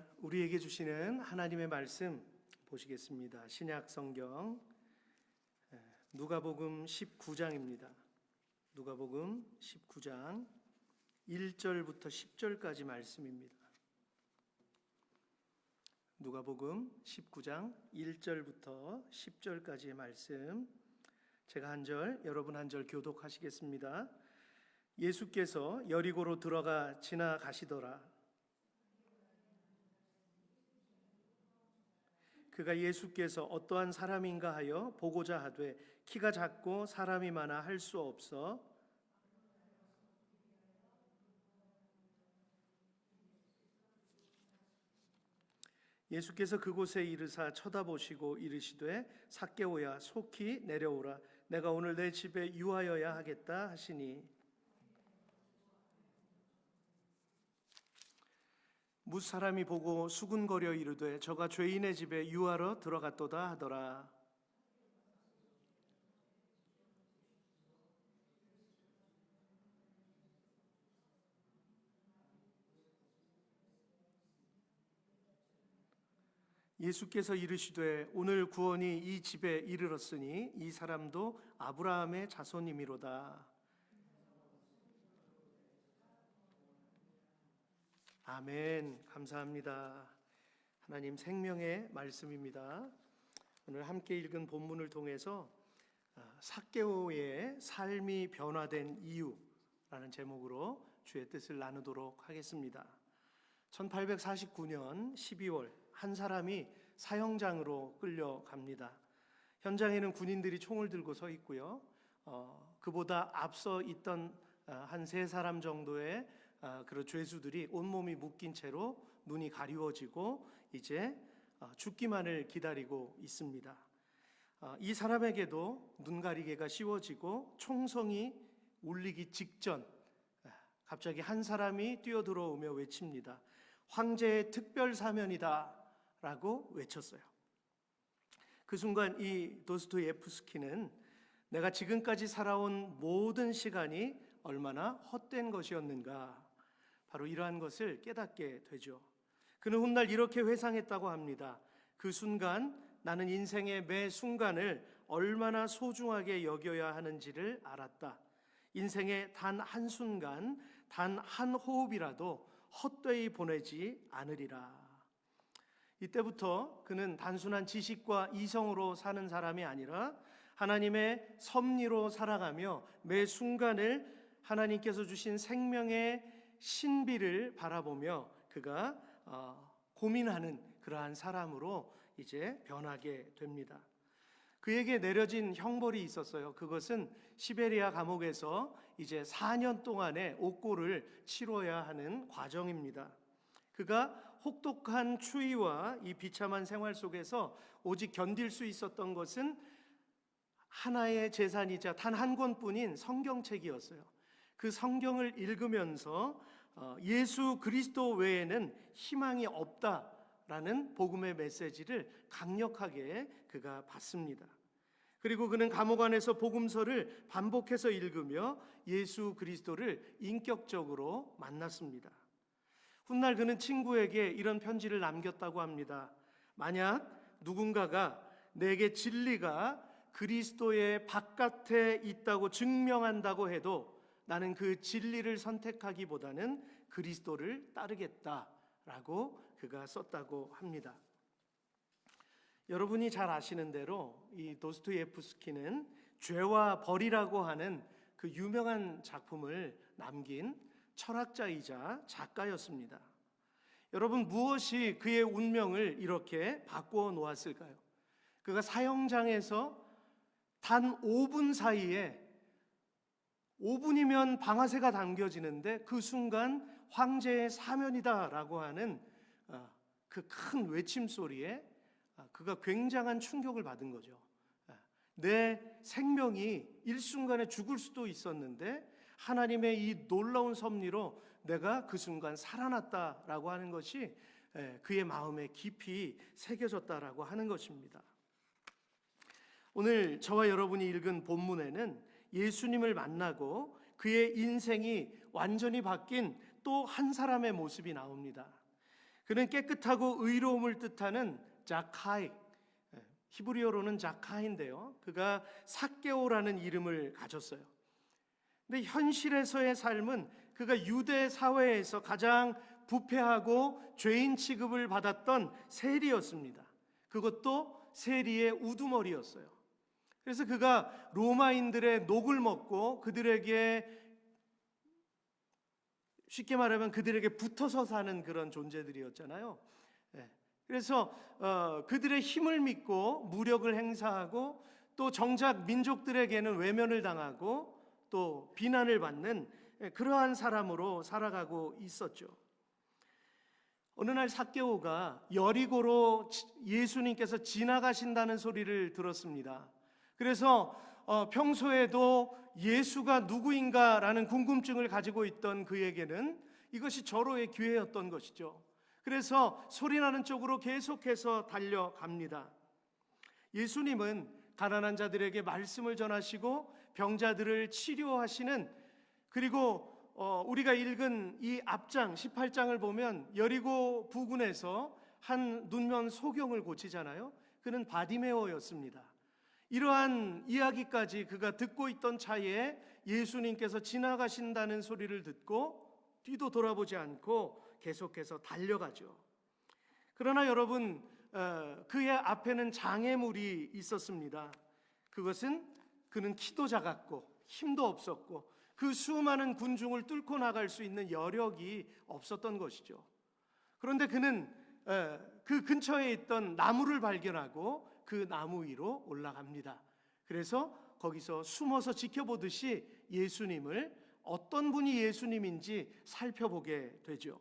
오늘 우리에게 주시는 하나님의 말씀 보시겠습니다. 신약 성경 누가복음 19장입니다. 누가복음 19장 1절부터 10절까지 말씀입니다. 누가복음 19장 1절부터 10절까지의 말씀, 제가 한 절, 여러분 한 절 교독하시겠습니다. 예수께서 여리고로 들어가 지나가시더라. 그가 예수께서 어떠한 사람인가 하여 보고자 하되 키가 작고 사람이 많아 할 수 없어 예수께서 그곳에 이르사 쳐다보시고 이르시되 삭개오야 속히 내려오라 내가 오늘 내 집에 유하여야 하겠다 하시니 무사람이 보고 수군거려 이르되 저가 죄인의 집에 유하러 들어갔도다 하더라. 예수께서 이르시되 오늘 구원이 이 집에 이르렀으니 이 사람도 아브라함의 자손이미로다. 아멘. 감사합니다. 하나님 생명의 말씀입니다. 오늘 함께 읽은 본문을 통해서 삭개오의 삶이 변화된 이유라는 제목으로 주의 뜻을 나누도록 하겠습니다. 1849년 12월 한 사람이 사형장으로 끌려갑니다. 현장에는 군인들이 총을 들고 서 있고요. 그보다 앞서 있던 한 세 사람 정도의 그런 죄수들이 온몸이 묶인 채로 눈이 가리워지고 이제 죽기만을 기다리고 있습니다. 이 사람에게도 눈가리개가 씌워지고 총성이 울리기 직전 갑자기 한 사람이 뛰어들어오며 외칩니다. 황제의 특별 사면이다 라고 외쳤어요. 그 순간 이 도스토예프스키는 내가 지금까지 살아온 모든 시간이 얼마나 헛된 것이었는가, 바로 이러한 것을 깨닫게 되죠. 그는 훗날 이렇게 회상했다고 합니다. 그 순간 나는 인생의 매 순간을 얼마나 소중하게 여겨야 하는지를 알았다. 인생의 단 한순간, 단 한 호흡이라도 헛되이 보내지 않으리라. 이때부터 그는 단순한 지식과 이성으로 사는 사람이 아니라 하나님의 섭리로 살아가며 매 순간을 하나님께서 주신 생명의 신비를 바라보며 그가 고민하는 그러한 사람으로 이제 변하게 됩니다. 그에게 내려진 형벌이 있었어요. 그것은 시베리아 감옥에서 이제 4년 동안의 옥고를 치러야 하는 과정입니다. 그가 혹독한 추위와 이 비참한 생활 속에서 오직 견딜 수 있었던 것은 하나의 재산이자 단 한 권뿐인 성경책이었어요. 그 성경을 읽으면서 예수 그리스도 외에는 희망이 없다라는 복음의 메시지를 강력하게 그가 받습니다. 그리고 그는 감옥 안에서 복음서를 반복해서 읽으며 예수 그리스도를 인격적으로 만났습니다. 훗날 그는 친구에게 이런 편지를 남겼다고 합니다. 만약 누군가가 내게 진리가 그리스도의 바깥에 있다고 증명한다고 해도 나는 그 진리를 선택하기보다는 그리스도를 따르겠다라고 그가 썼다고 합니다. 여러분이 잘 아시는 대로 이 도스토예프스키는 죄와 벌이라고 하는 그 유명한 작품을 남긴 철학자이자 작가였습니다. 여러분, 무엇이 그의 운명을 이렇게 바꾸어 놓았을까요? 그가 사형장에서 단 5분 사이에 5분이면 방아쇠가 당겨지는데 그 순간 황제의 사면이다라고 하는 그 큰 외침 소리에 그가 굉장한 충격을 받은 거죠. 내 생명이 일순간에 죽을 수도 있었는데 하나님의 이 놀라운 섭리로 내가 그 순간 살아났다라고 하는 것이 그의 마음에 깊이 새겨졌다라고 하는 것입니다. 오늘 저와 여러분이 읽은 본문에는 예수님을 만나고 그의 인생이 완전히 바뀐 또 한 사람의 모습이 나옵니다. 그는 깨끗하고 의로움을 뜻하는 자카이, 히브리어로는 자카인데요, 그가 삭개오라는 이름을 가졌어요. 근데 현실에서의 삶은 그가 유대 사회에서 가장 부패하고 죄인 취급을 받았던 세리였습니다. 그것도 세리의 우두머리였어요. 그래서 그가 로마인들의 녹을 먹고 그들에게, 쉽게 말하면 그들에게 붙어서 사는 그런 존재들이었잖아요. 그래서 그들의 힘을 믿고 무력을 행사하고, 또 정작 민족들에게는 외면을 당하고 또 비난을 받는 그러한 사람으로 살아가고 있었죠. 어느 날 삭개오가 여리고로 예수님께서 지나가신다는 소리를 들었습니다. 그래서 평소에도 예수가 누구인가라는 궁금증을 가지고 있던 그에게는 이것이 절호의 기회였던 것이죠. 그래서 소리나는 쪽으로 계속해서 달려갑니다. 예수님은 가난한 자들에게 말씀을 전하시고 병자들을 치료하시는, 그리고 우리가 읽은 이 앞장 18장을 보면 여리고 부근에서 한 눈먼 소경을 고치잖아요. 그는 바디메오였습니다. 이러한 이야기까지 그가 듣고 있던 차에 예수님께서 지나가신다는 소리를 듣고 뒤도 돌아보지 않고 계속해서 달려가죠. 그러나 여러분, 그의 앞에는 장애물이 있었습니다. 그것은 그는 키도 작았고 힘도 없었고 그 수많은 군중을 뚫고 나갈 수 있는 여력이 없었던 것이죠. 그런데 그는 그 근처에 있던 나무를 발견하고 그 나무 위로 올라갑니다. 그래서 거기서 숨어서 지켜보듯이 예수님을, 어떤 분이 예수님인지 살펴보게 되죠.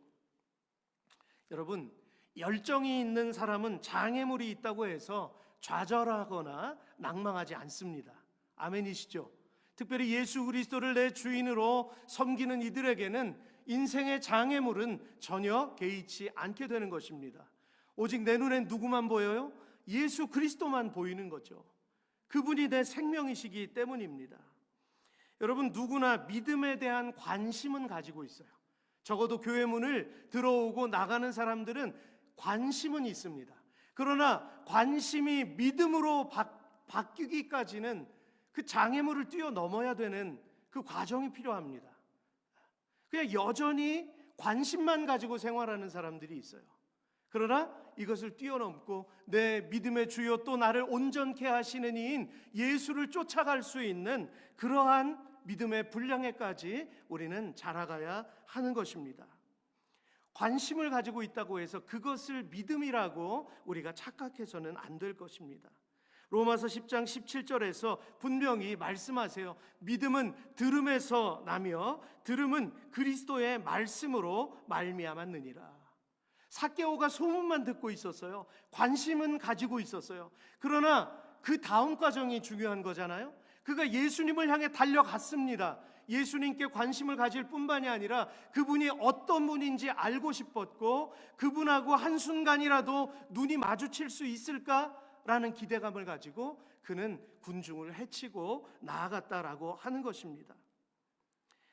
여러분, 열정이 있는 사람은 장애물이 있다고 해서 좌절하거나 낭망하지 않습니다. 아멘이시죠? 특별히 예수 그리스도를 내 주인으로 섬기는 이들에게는 인생의 장애물은 전혀 개의치 않게 되는 것입니다. 오직 내 눈엔 누구만 보여요? 예수 그리스도만 보이는 거죠. 그분이 내 생명이시기 때문입니다. 여러분, 누구나 믿음에 대한 관심은 가지고 있어요. 적어도 교회 문을 들어오고 나가는 사람들은 관심은 있습니다. 그러나 관심이 믿음으로 바뀌기까지는 그 장애물을 뛰어넘어야 되는 그 과정이 필요합니다. 그냥 여전히 관심만 가지고 생활하는 사람들이 있어요. 그러나 이것을 뛰어넘고 내 믿음의 주요 또 나를 온전케 하시는 이인 예수를 쫓아갈 수 있는 그러한 믿음의 분량에까지 우리는 자라가야 하는 것입니다. 관심을 가지고 있다고 해서 그것을 믿음이라고 우리가 착각해서는 안 될 것입니다. 로마서 10장 17절에서 분명히 말씀하세요. 믿음은 들음에서 나며 들음은 그리스도의 말씀으로 말미암았느니라. 삭개오가 소문만 듣고 있었어요. 관심은 가지고 있었어요. 그러나 그 다음 과정이 중요한 거잖아요. 그가 예수님을 향해 달려갔습니다. 예수님께 관심을 가질 뿐만이 아니라 그분이 어떤 분인지 알고 싶었고, 그분하고 한순간이라도 눈이 마주칠 수 있을까라는 기대감을 가지고 그는 군중을 헤치고 나아갔다라고 하는 것입니다.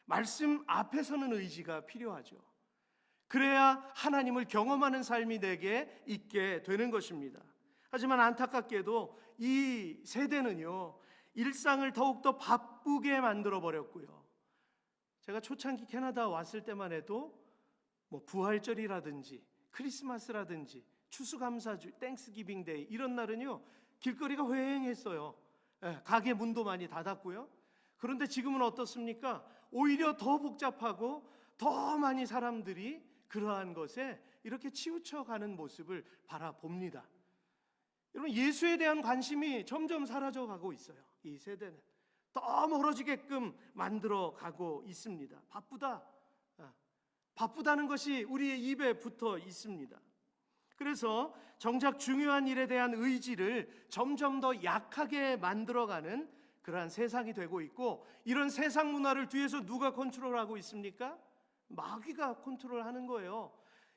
말씀 앞에서는 의지가 필요하죠. 그래야 하나님을 경험하는 삶이 내게 있게 되는 것입니다. 하지만 안타깝게도 이 세대는요, 일상을 더욱더 바쁘게 만들어 버렸고요. 제가 초창기 캐나다 왔을 때만 해도 부활절이라든지 크리스마스라든지 추수감사주, 땡스기빙 데이 이런 날은요, 길거리가 휑했어요. 가게 문도 많이 닫았고요. 그런데 지금은 어떻습니까? 오히려 더 복잡하고 더 많이 사람들이 그러한 것에 이렇게 치우쳐가는 모습을 바라봅니다. 여러분, 예수에 대한 관심이 점점 사라져가고 있어요. 이 세대는 더 멀어지게끔 만들어가고 있습니다. 바쁘다는 것이 우리의 입에 붙어 있습니다. 그래서 정작 중요한 일에 대한 의지를 점점 더 약하게 만들어가는 그러한 세상이 되고 있고, 이런 세상 문화를 뒤에서 누가 컨트롤하고 있습니까? 마귀가 컨트롤하는 거예요.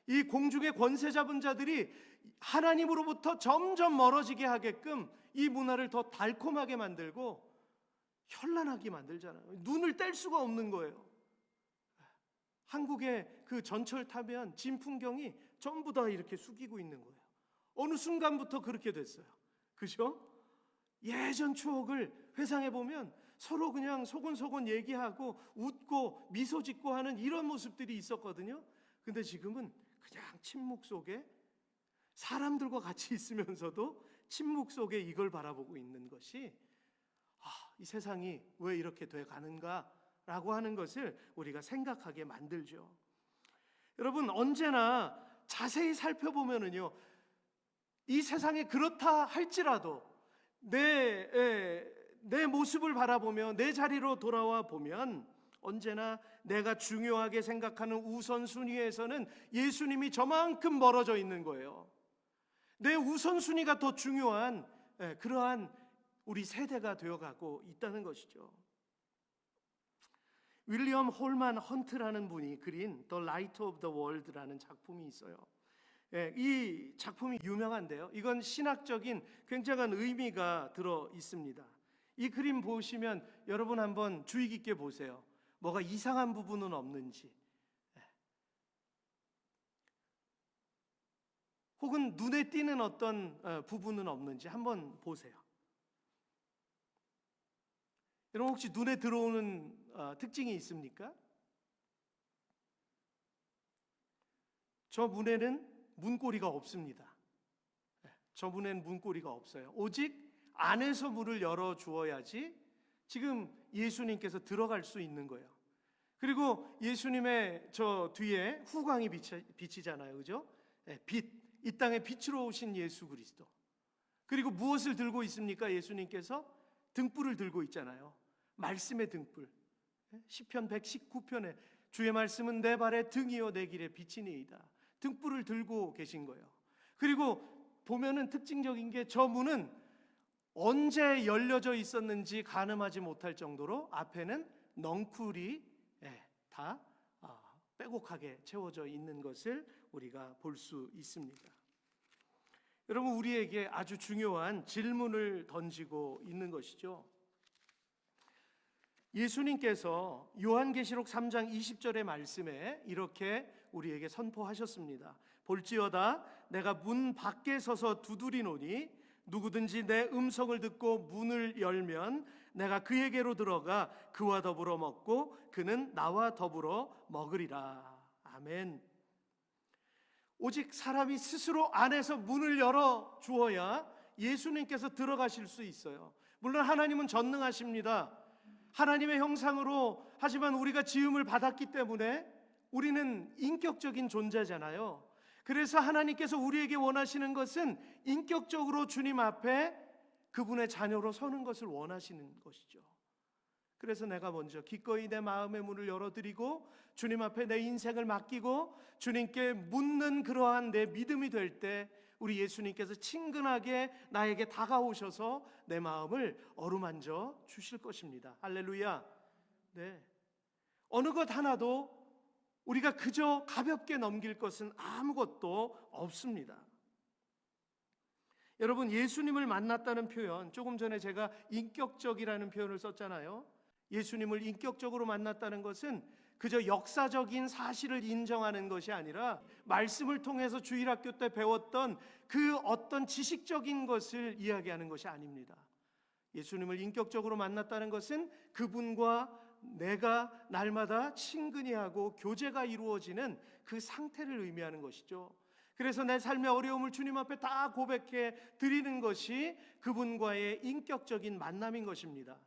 이 공중의 권세 잡은 자들이 하나님으로부터 점점 멀어지게 하게끔 이 문화를 더 달콤하게 만들고 현란하게 만들잖아요. 눈을 뗄 수가 없는 거예요. 한국의 그 전철 타면 진 풍경이 전부 다 이렇게 숙이고 있는 거예요. 어느 순간부터 그렇게 됐어요. 그죠? 예전 추억을 회상해 보면 서로 그냥 소곤소곤 얘기하고 웃고 미소 짓고 하는 이런 모습들이 있었거든요. 근데 지금은 그냥 침묵 속에, 사람들과 같이 있으면서도 침묵 속에 이걸 바라보고 있는 것이, 이 세상이 왜 이렇게 돼 가는가라고 하는 것을 우리가 생각하게 만들죠. 여러분, 언제나 자세히 살펴보면은요, 이 세상에 그렇다 할지라도 내 모습을 바라보며 내 자리로 돌아와 보면 언제나 내가 중요하게 생각하는 우선순위에서는 예수님이 저만큼 멀어져 있는 거예요. 내 우선순위가 더 중요한 그러한 우리 세대가 되어가고 있다는 것이죠. 윌리엄 홀만 헌트라는 분이 그린 The Light of the World라는 작품이 있어요. 이 작품이 유명한데요, 이건 신학적인 굉장한 의미가 들어 있습니다. 이 그림 보시면 여러분 한번 주의 깊게 보세요. 뭐가 이상한 부분은 없는지, 혹은 눈에 띄는 어떤 부분은 없는지 한번 보세요. 여러분, 혹시 눈에 들어오는 특징이 있습니까? 저 문에는 문고리가 없습니다. 저 문에는 문고리가 없어요. 오직 안에서 문을 열어 주어야지 지금 예수님께서 들어갈 수 있는 거예요. 그리고 예수님의 저 뒤에 후광이 비치잖아요. 그죠? 빛, 이 땅에 빛으로 오신 예수 그리스도. 그리고 무엇을 들고 있습니까? 예수님께서 등불을 들고 있잖아요. 말씀의 등불. 시편 119편에 주의 말씀은 내 발의 등이요 내 길의 빛이니이다. 등불을 들고 계신 거예요. 그리고 보면은 특징적인 게 저 문은 언제 열려져 있었는지 가늠하지 못할 정도로 앞에는 넝쿨이 다 빼곡하게 채워져 있는 것을 우리가 볼 수 있습니다. 여러분, 우리에게 아주 중요한 질문을 던지고 있는 것이죠. 예수님께서 요한계시록 3장 20절의 말씀에 이렇게 우리에게 선포하셨습니다. 볼지어다 내가 문 밖에 서서 두드리노니 누구든지 내 음성을 듣고 문을 열면 내가 그에게로 들어가 그와 더불어 먹고 그는 나와 더불어 먹으리라. 아멘. 오직 사람이 스스로 안에서 문을 열어 주어야 예수님께서 들어가실 수 있어요. 물론 하나님은 전능하십니다. 하나님의 형상으로, 하지만 우리가 지음을 받았기 때문에 우리는 인격적인 존재잖아요. 그래서 하나님께서 우리에게 원하시는 것은 인격적으로 주님 앞에 그분의 자녀로 서는 것을 원하시는 것이죠. 그래서 내가 먼저 기꺼이 내 마음의 문을 열어드리고 주님 앞에 내 인생을 맡기고 주님께 묻는 그러한 내 믿음이 될 때 우리 예수님께서 친근하게 나에게 다가오셔서 내 마음을 어루만져 주실 것입니다. 할렐루야. 네. 어느 것 하나도 우리가 그저 가볍게 넘길 것은 아무것도 없습니다. 여러분, 예수님을 만났다는 표현, 조금 전에 제가 인격적이라는 표현을 썼잖아요. 예수님을 인격적으로 만났다는 것은 그저 역사적인 사실을 인정하는 것이 아니라 말씀을 통해서 주일학교 때 배웠던 그 어떤 지식적인 것을 이야기하는 것이 아닙니다. 예수님을 인격적으로 만났다는 것은 그분과 내가 날마다 친근히 하고 교제가 이루어지는 그 상태를 의미하는 것이죠. 그래서 내 삶의 어려움을 주님 앞에 다 고백해 드리는 것이 그분과의 인격적인 만남인 것입니다.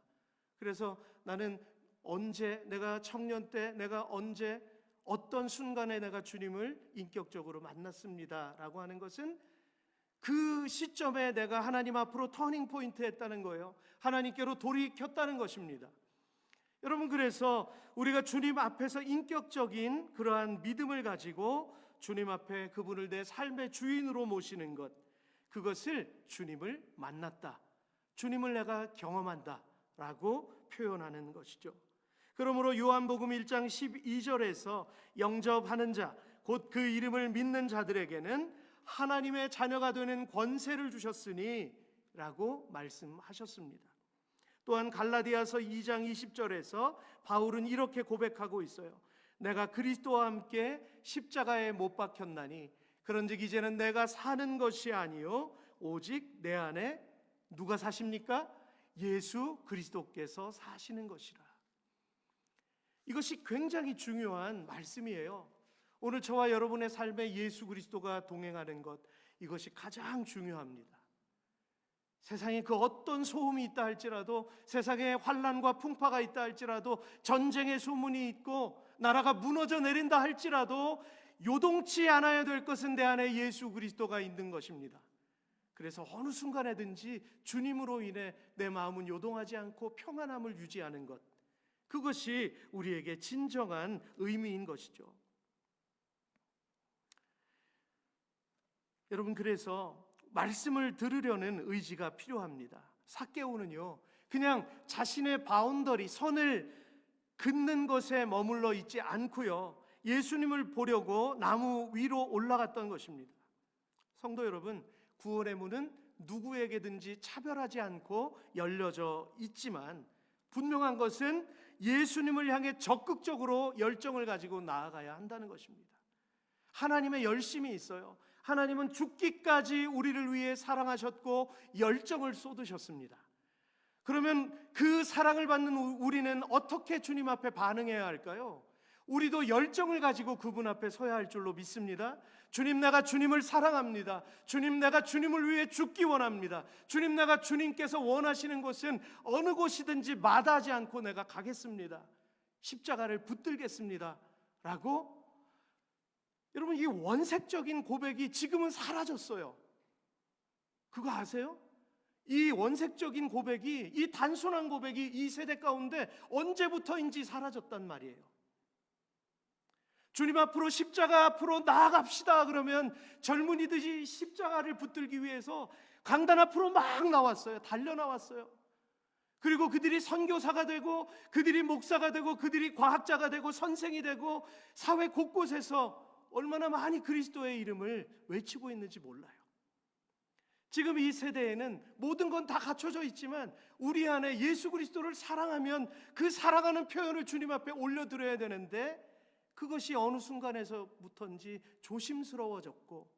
그래서 나는 언제, 내가 청년 때 내가 언제 어떤 순간에 내가 주님을 인격적으로 만났습니다 라고 하는 것은 그 시점에 내가 하나님 앞으로 터닝 포인트 했다는 거예요. 하나님께로 돌이켰다는 것입니다. 여러분, 그래서 우리가 주님 앞에서 인격적인 그러한 믿음을 가지고 주님 앞에 그분을 내 삶의 주인으로 모시는 것, 그것을 주님을 만났다, 주님을 내가 경험한다 라고 표현하는 것이죠. 그러므로 요한복음 1장 12절에서 영접하는 자, 곧 그 이름을 믿는 자들에게는 하나님의 자녀가 되는 권세를 주셨으니 라고 말씀하셨습니다. 또한 갈라디아서 2장 20절에서 바울은 이렇게 고백하고 있어요. 내가 그리스도와 함께 십자가에 못 박혔나니 그런즉 이제는 내가 사는 것이 아니요 오직 내 안에 누가 사십니까? 예수 그리스도께서 사시는 것이라. 이것이 굉장히 중요한 말씀이에요. 오늘 저와 여러분의 삶에 예수 그리스도가 동행하는 것, 이것이 가장 중요합니다. 세상에 그 어떤 소음이 있다 할지라도, 세상에 환난과 풍파가 있다 할지라도, 전쟁의 소문이 있고 나라가 무너져 내린다 할지라도 요동치 않아야 될 것은 내 안에 예수 그리스도가 있는 것입니다. 그래서 어느 순간에든지 주님으로 인해 내 마음은 요동하지 않고 평안함을 유지하는 것, 그것이 우리에게 진정한 의미인 것이죠. 여러분, 그래서 말씀을 들으려는 의지가 필요합니다. 삭개오는요, 그냥 자신의 바운더리, 선을 긋는 것에 머물러 있지 않고요, 예수님을 보려고 나무 위로 올라갔던 것입니다. 성도 여러분, 구원의 문은 누구에게든지 차별하지 않고 열려져 있지만 분명한 것은 예수님을 향해 적극적으로 열정을 가지고 나아가야 한다는 것입니다. 하나님의 열심이 있어요. 하나님은 죽기까지 우리를 위해 사랑하셨고 열정을 쏟으셨습니다. 그러면 그 사랑을 받는 우리는 어떻게 주님 앞에 반응해야 할까요? 우리도 열정을 가지고 그분 앞에 서야 할 줄로 믿습니다. 주님, 내가 주님을 사랑합니다. 주님, 내가 주님을 위해 죽기 원합니다. 주님, 내가 주님께서 원하시는 곳은 어느 곳이든지 마다하지 않고 내가 가겠습니다. 십자가를 붙들겠습니다 라고, 여러분, 이 원색적인 고백이 지금은 사라졌어요. 그거 아세요? 이 원색적인 고백이, 이 단순한 고백이 이 세대 가운데 언제부터인지 사라졌단 말이에요. 주님 앞으로, 십자가 앞으로 나아갑시다 그러면 젊은이들이 십자가를 붙들기 위해서 강단 앞으로 막 나왔어요. 달려 나왔어요. 그리고 그들이 선교사가 되고, 그들이 목사가 되고, 그들이 과학자가 되고, 선생이 되고, 사회 곳곳에서 얼마나 많이 그리스도의 이름을 외치고 있는지 몰라요. 지금 이 세대에는 모든 건 다 갖춰져 있지만 우리 안에 예수 그리스도를 사랑하면 그 사랑하는 표현을 주님 앞에 올려드려야 되는데, 그것이 어느 순간에서부터인지 조심스러워졌고,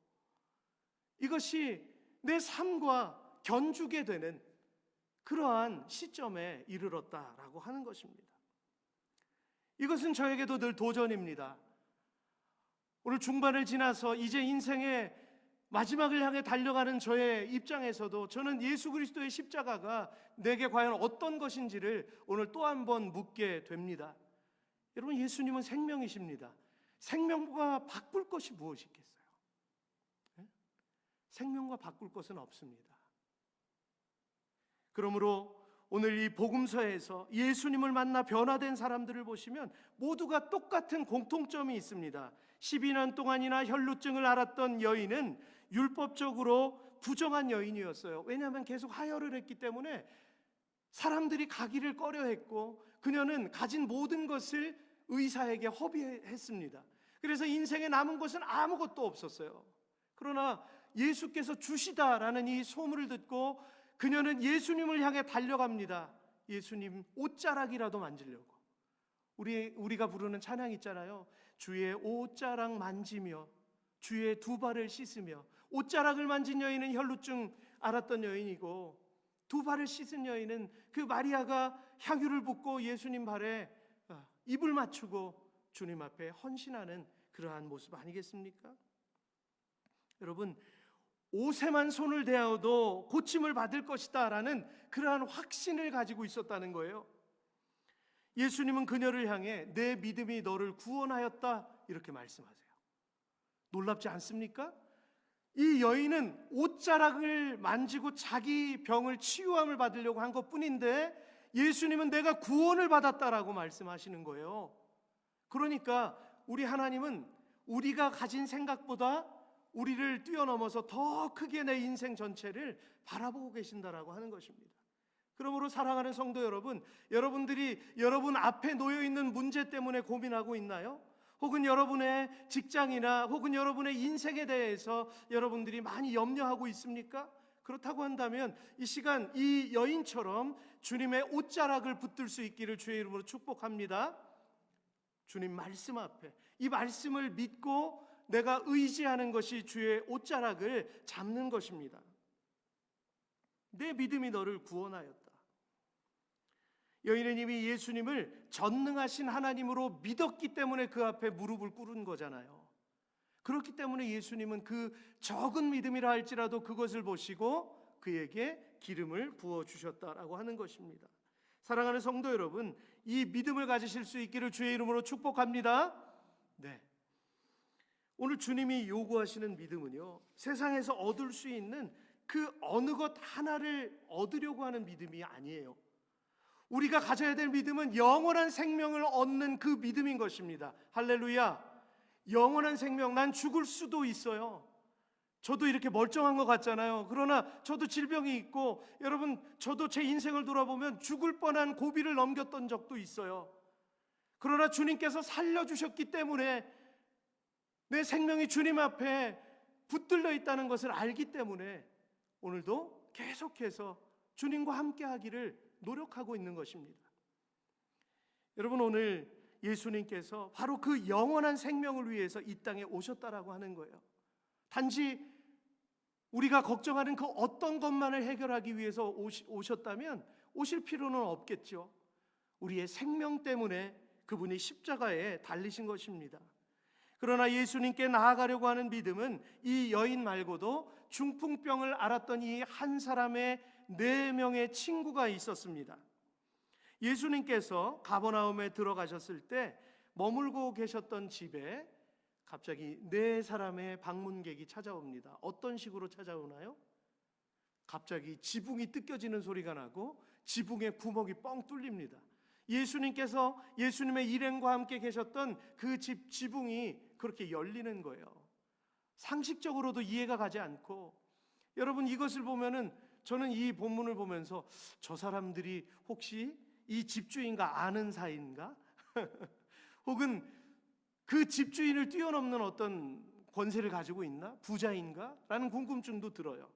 이것이 내 삶과 견주게 되는 그러한 시점에 이르렀다라고 하는 것입니다. 이것은 저에게도 늘 도전입니다. 오늘 중반을 지나서 이제 인생의 마지막을 향해 달려가는 저의 입장에서도 저는 예수 그리스도의 십자가가 내게 과연 어떤 것인지를 오늘 또 한 번 묻게 됩니다. 여러분, 예수님은 생명이십니다. 생명과 바꿀 것이 무엇이 있겠어요? 생명과 바꿀 것은 없습니다. 그러므로 오늘 이 복음서에서 예수님을 만나 변화된 사람들을 보시면 모두가 똑같은 공통점이 있습니다. 12년 동안이나 혈루증을 앓았던 여인은 율법적으로 부정한 여인이었어요. 왜냐하면 계속 하혈을 했기 때문에 사람들이 가기를 꺼려했고, 그녀는 가진 모든 것을 의사에게 허비했습니다. 그래서 인생에 남은 것은 아무것도 없었어요. 그러나 예수께서 주시다라는 이 소문을 듣고 그녀는 예수님을 향해 달려갑니다. 예수님 옷자락이라도 만지려고. 우리가 부르는 찬양 있잖아요. 주의 옷자락 만지며 주의 두 발을 씻으며. 옷자락을 만진 여인은 혈루증 앓았던 여인이고, 두 발을 씻은 여인은 그 마리아가 향유를 붓고 예수님 발에 입을 맞추고 주님 앞에 헌신하는 그러한 모습 아니겠습니까? 여러분, 옷에만 손을 대어도 고침을 받을 것이다 라는 그러한 확신을 가지고 있었다는 거예요. 예수님은 그녀를 향해 내 믿음이 너를 구원하였다 이렇게 말씀하세요. 놀랍지 않습니까? 이 여인은 옷자락을 만지고 자기 병을 치유함을 받으려고 한 것뿐인데 예수님은 내가 구원을 받았다라고 말씀하시는 거예요. 그러니까 우리 하나님은 우리가 가진 생각보다 우리를 뛰어넘어서 더 크게 내 인생 전체를 바라보고 계신다라고 하는 것입니다. 그러므로 사랑하는 성도 여러분, 여러분들이 여러분 앞에 놓여있는 문제 때문에 고민하고 있나요? 혹은 여러분의 직장이나 혹은 여러분의 인생에 대해서 여러분들이 많이 염려하고 있습니까? 그렇다고 한다면 이 시간 이 여인처럼 주님의 옷자락을 붙들 수 있기를 주의 이름으로 축복합니다. 주님 말씀 앞에 이 말씀을 믿고 내가 의지하는 것이 주의 옷자락을 잡는 것입니다. 내 믿음이 너를 구원하였다. 여인은 이미 예수님을 전능하신 하나님으로 믿었기 때문에 그 앞에 무릎을 꿇은 거잖아요. 그렇기 때문에 예수님은 그 적은 믿음이라 할지라도 그것을 보시고 그에게 기름을 부어주셨다라고 하는 것입니다. 사랑하는 성도 여러분, 이 믿음을 가지실 수 있기를 주의 이름으로 축복합니다. 네. 오늘 주님이 요구하시는 믿음은요, 세상에서 얻을 수 있는 그 어느 것 하나를 얻으려고 하는 믿음이 아니에요. 우리가 가져야 될 믿음은 영원한 생명을 얻는 그 믿음인 것입니다. 할렐루야. 영원한 생명, 난 죽을 수도 있어요. 저도 이렇게 멀쩡한 것 같잖아요. 그러나 저도 질병이 있고, 여러분, 저도 제 인생을 돌아보면 죽을 뻔한 고비를 넘겼던 적도 있어요. 그러나 주님께서 살려주셨기 때문에, 내 생명이 주님 앞에 붙들려 있다는 것을 알기 때문에 오늘도 계속해서 주님과 함께 하기를 노력하고 있는 것입니다. 여러분, 오늘 예수님께서 바로 그 영원한 생명을 위해서 이 땅에 오셨다라고 하는 거예요. 단지 우리가 걱정하는 그 어떤 것만을 해결하기 위해서 오셨다면 오실 필요는 없겠죠. 우리의 생명 때문에 그분이 십자가에 달리신 것입니다. 그러나 예수님께 나아가려고 하는 믿음은 이 여인 말고도 중풍병을 앓았던 이 한 사람의 4명의 친구가 있었습니다. 예수님께서 가버나움에 들어가셨을 때 머물고 계셨던 집에 갑자기 4사람의 방문객이 찾아옵니다. 어떤 식으로 찾아오나요? 갑자기 지붕이 뜯겨지는 소리가 나고 지붕에 구멍이 뻥 뚫립니다. 예수님께서 예수님의 일행과 함께 계셨던 그 집 지붕이 그렇게 열리는 거예요. 상식적으로도 이해가 가지 않고, 여러분, 이것을 보면은 저는 이 본문을 보면서 저 사람들이 혹시 이 집주인과 아는 사이인가? 혹은 그 집주인을 뛰어넘는 어떤 권세를 가지고 있나? 부자인가? 라는 궁금증도 들어요.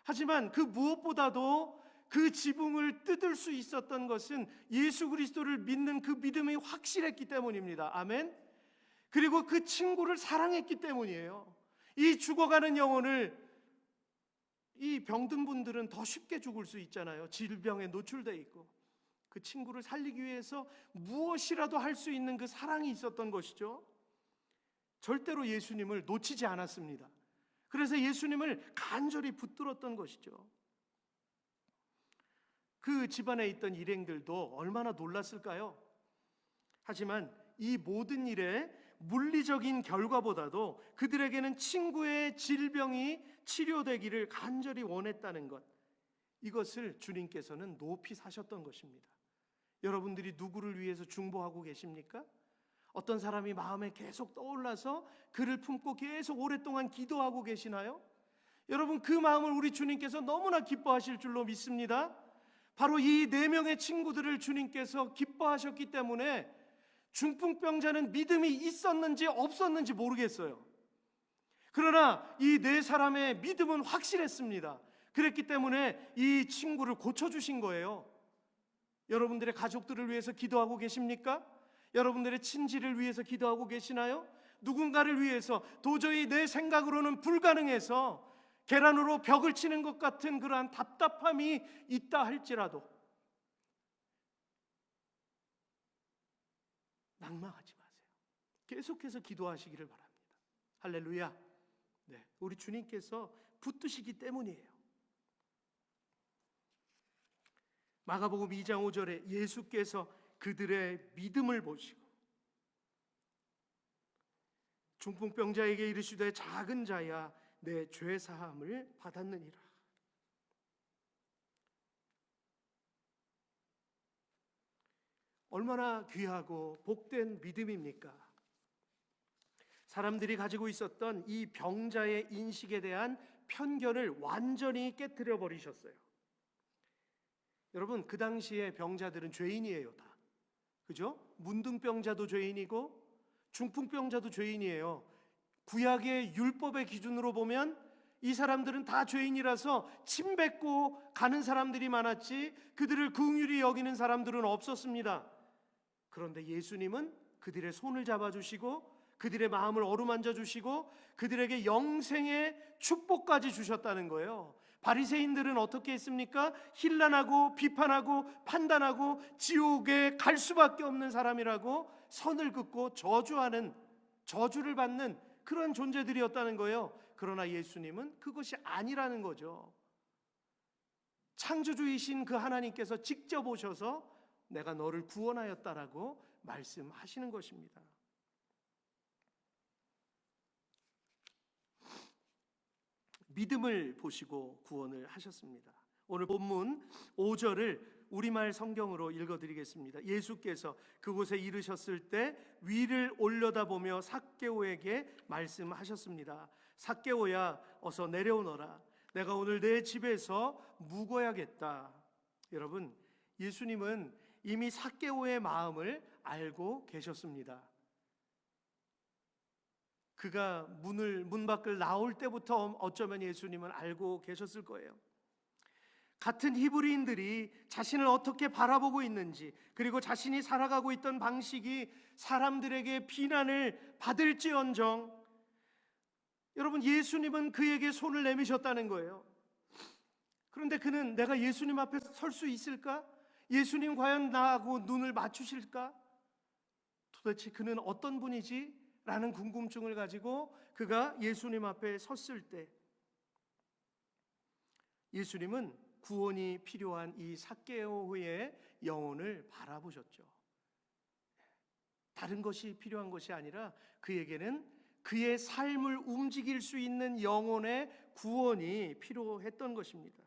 하지만 그 무엇보다도 그 지붕을 뜯을 수 있었던 것은 예수 그리스도를 믿는 그 믿음이 확실했기 때문입니다. 아멘. 그리고 그 친구를 사랑했기 때문이에요. 이 죽어가는 영혼을, 이 병든 분들은 더 쉽게 죽을 수 있잖아요. 질병에 노출되어 있고. 그 친구를 살리기 위해서 무엇이라도 할 수 있는 그 사랑이 있었던 것이죠. 절대로 예수님을 놓치지 않았습니다. 그래서 예수님을 간절히 붙들었던 것이죠. 그 집안에 있던 일행들도 얼마나 놀랐을까요? 하지만 이 모든 일의 물리적인 결과보다도 그들에게는 친구의 질병이 치료되기를 간절히 원했다는 것, 이것을 주님께서는 높이 사셨던 것입니다. 여러분들이 누구를 위해서 중보하고 계십니까? 어떤 사람이 마음에 계속 떠올라서 그를 품고 계속 오랫동안 기도하고 계시나요? 여러분, 그 마음을 우리 주님께서 너무나 기뻐하실 줄로 믿습니다. 바로 이 4명의 친구들을 주님께서 기뻐하셨기 때문에 중풍병자는 믿음이 있었는지 없었는지 모르겠어요. 그러나 이 4사람의 믿음은 확실했습니다. 그랬기 때문에 이 친구를 고쳐주신 거예요. 여러분들의 가족들을 위해서 기도하고 계십니까? 여러분들의 친지를 위해서 기도하고 계시나요? 누군가를 위해서 도저히 내 생각으로는 불가능해서 계란으로 벽을 치는 것 같은 그러한 답답함이 있다 할지라도 낭망하지 마세요. 계속해서 기도하시기를 바랍니다. 할렐루야. 네, 우리 주님께서 붙드시기 때문이에요. 마가복음 2장 5절에 예수께서 그들의 믿음을 보시고 중풍병자에게 이르시되 작은 자야 내 죄 사함을 받았느니라. 얼마나 귀하고 복된 믿음입니까? 사람들이 가지고 있었던 이 병자의 인식에 대한 편견을 완전히 깨트려 버리셨어요. 여러분, 그 당시에 병자들은 죄인이에요, 다. 그죠? 문둥병자도 죄인이고 중풍병자도 죄인이에요. 구약의 율법의 기준으로 보면 이 사람들은 다 죄인이라서 침 뱉고 가는 사람들이 많았지 그들을 긍휼히 여기는 사람들은 없었습니다. 그런데 예수님은 그들의 손을 잡아주시고 그들의 마음을 어루만져 주시고 그들에게 영생의 축복까지 주셨다는 거예요. 바리새인들은 어떻게 했습니까? hin난하고 비판하고 판단하고 지옥에 갈 수밖에 없는 사람이라고 선을 긋고 저주를 받는 그런 존재들이었다는 거예요. 그러나 예수님은 그것이 아니라는 거죠. 창조주이신 그 하나님께서 직접 오셔서 내가 너를 구원하였다라고 말씀하시는 것입니다. 믿음을 보시고 구원을 하셨습니다. 오늘 본문 5절을 우리말 성경으로 읽어드리겠습니다. 예수께서 그곳에 이르셨을 때 위를 올려다보며 삭개오에게 말씀하셨습니다. 삭개오야, 어서 내려오너라. 내가 오늘 내 집에서 묵어야겠다. 여러분, 예수님은 이미 삭개오의 마음을 알고 계셨습니다. 그가 문 밖을 나올 때부터 어쩌면 예수님은 알고 계셨을 거예요. 같은 히브리인들이 자신을 어떻게 바라보고 있는지, 그리고 자신이 살아가고 있던 방식이 사람들에게 비난을 받을지언정 여러분, 예수님은 그에게 손을 내미셨다는 거예요. 그런데 그는 내가 예수님 앞에 설 수 있을까? 예수님 과연 나하고 눈을 맞추실까? 도대체 그는 어떤 분이지? 라는 궁금증을 가지고 그가 예수님 앞에 섰을 때 예수님은 구원이 필요한 이 삭개오의 영혼을 바라보셨죠. 다른 것이 필요한 것이 아니라 그에게는 그의 삶을 움직일 수 있는 영혼의 구원이 필요했던 것입니다.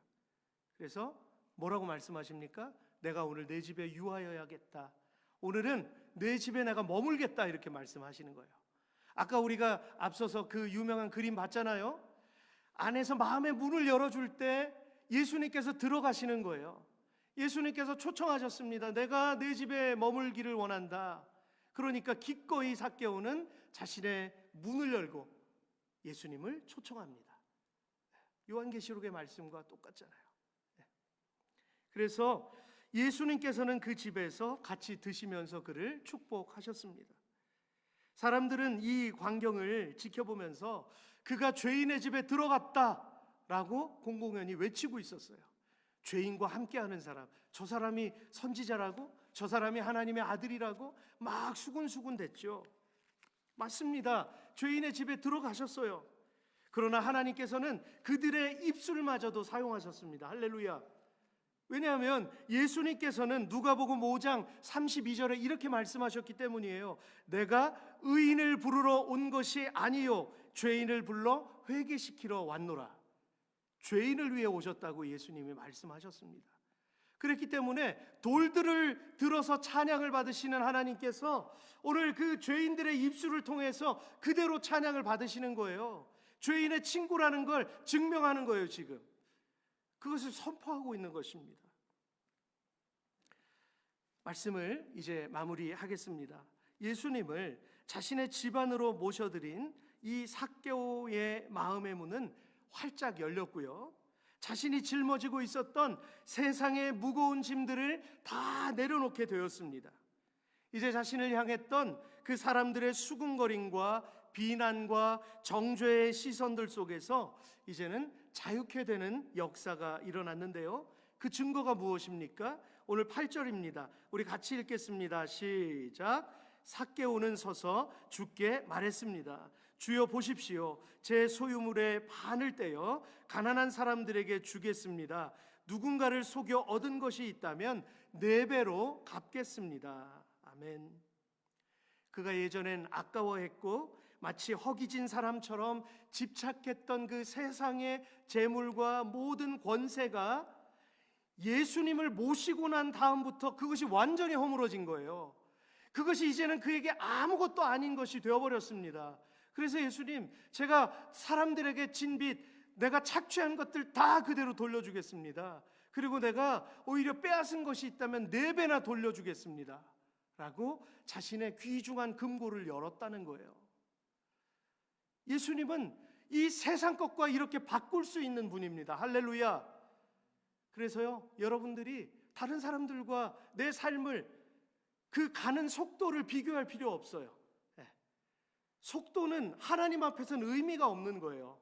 그래서 뭐라고 말씀하십니까? 내가 오늘 내 집에 유하여야겠다. 오늘은 내 집에 내가 머물겠다. 이렇게 말씀하시는 거예요. 아까 우리가 앞서서 그 유명한 그림 봤잖아요. 안에서 마음의 문을 열어줄 때 예수님께서 들어가시는 거예요. 예수님께서 초청하셨습니다. 내가 내 집에 머물기를 원한다. 그러니까 기꺼이 삭개오는 자신의 문을 열고 예수님을 초청합니다. 요한계시록의 말씀과 똑같잖아요. 그래서 예수님께서는 그 집에서 같이 드시면서 그를 축복하셨습니다. 사람들은 이 광경을 지켜보면서 그가 죄인의 집에 들어갔다라고 공공연히 외치고 있었어요. 죄인과 함께하는 사람, 저 사람이 선지자라고, 저 사람이 하나님의 아들이라고 막 수군수군 됐죠. 맞습니다. 죄인의 집에 들어가셨어요. 그러나 하나님께서는 그들의 입술마저도 사용하셨습니다. 할렐루야. 왜냐하면 예수님께서는 누가복음 5장 32절에 이렇게 말씀하셨기 때문이에요. 내가 의인을 부르러 온 것이 아니요 죄인을 불러 회개시키러 왔노라. 죄인을 위해 오셨다고 예수님이 말씀하셨습니다. 그렇기 때문에 돌들을 들어서 찬양을 받으시는 하나님께서 오늘 그 죄인들의 입술을 통해서 그대로 찬양을 받으시는 거예요. 죄인의 친구라는 걸 증명하는 거예요. 지금 그것을 선포하고 있는 것입니다. 말씀을 이제 마무리하겠습니다. 예수님을 자신의 집안으로 모셔드린 이 삭개오의 마음의 문은 활짝 열렸고요. 자신이 짊어지고 있었던 세상의 무거운 짐들을 다 내려놓게 되었습니다. 이제 자신을 향했던 그 사람들의 수군거림과 비난과 정죄의 시선들 속에서 이제는 자유케 되는 역사가 일어났는데요. 그 증거가 무엇입니까? 오늘 8절입니다. 우리 같이 읽겠습니다. 시작. 삭개오는 서서 주께 말했습니다. 주여 보십시오. 제 소유물의 반을 떼어 가난한 사람들에게 주겠습니다. 누군가를 속여 얻은 것이 있다면 4배로 갚겠습니다. 아멘. 그가 예전엔 아까워했고 마치 허기진 사람처럼 집착했던 그 세상의 재물과 모든 권세가 예수님을 모시고 난 다음부터 그것이 완전히 허물어진 거예요. 그것이 이제는 그에게 아무것도 아닌 것이 되어버렸습니다. 그래서 예수님, 제가 사람들에게 진 빚, 내가 착취한 것들 다 그대로 돌려주겠습니다. 그리고 내가 오히려 빼앗은 것이 있다면 4배나 돌려주겠습니다. 라고 자신의 귀중한 금고를 열었다는 거예요. 예수님은 이 세상 것과 이렇게 바꿀 수 있는 분입니다. 할렐루야. 그래서요, 여러분들이 다른 사람들과 내 삶을 그 가는 속도를 비교할 필요 없어요. 속도는 하나님 앞에서는 의미가 없는 거예요.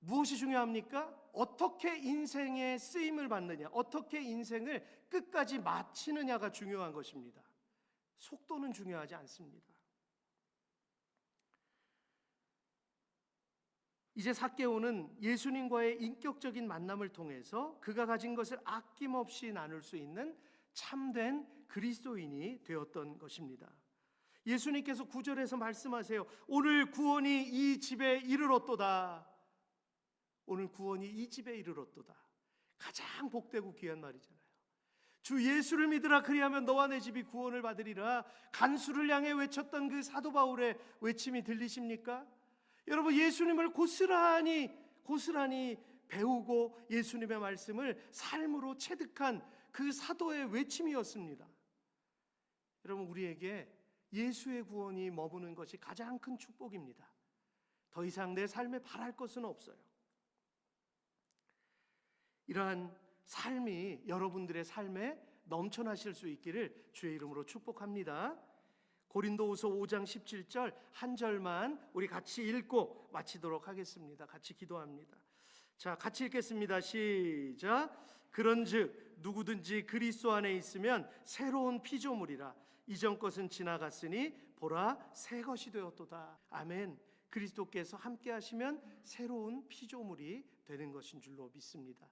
무엇이 중요합니까? 어떻게 인생의 쓰임을 받느냐, 어떻게 인생을 끝까지 마치느냐가 중요한 것입니다. 속도는 중요하지 않습니다. 이제 삭개오는 예수님과의 인격적인 만남을 통해서 그가 가진 것을 아낌없이 나눌 수 있는 참된 그리스도인이 되었던 것입니다. 예수님께서 9절에서 말씀하세요. 오늘 구원이 이 집에 이르렀도다. 오늘 구원이 이 집에 이르렀도다. 가장 복되고 귀한 말이잖아요. 주 예수를 믿으라, 그리하면 너와 내 집이 구원을 받으리라. 간수를 향해 외쳤던 그 사도 바울의 외침이 들리십니까? 여러분, 예수님을 고스란히 배우고 예수님의 말씀을 삶으로 체득한 그 사도의 외침이었습니다. 여러분, 우리에게 예수의 구원이 머무는 것이 가장 큰 축복입니다. 더 이상 내 삶에 바랄 것은 없어요. 이러한 삶이 여러분들의 삶에 넘쳐나실 수 있기를 주의 이름으로 축복합니다. 고린도후서 5장 17절 한 절만 우리 같이 읽고 마치도록 하겠습니다. 같이 기도합니다. 자, 같이 읽겠습니다. 시작. 그런즉 누구든지 그리스도 안에 있으면 새로운 피조물이라. 이전 것은 지나갔으니 보라 새 것이 되었도다. 아멘. 그리스도께서 함께 하시면 새로운 피조물이 되는 것인 줄로 믿습니다.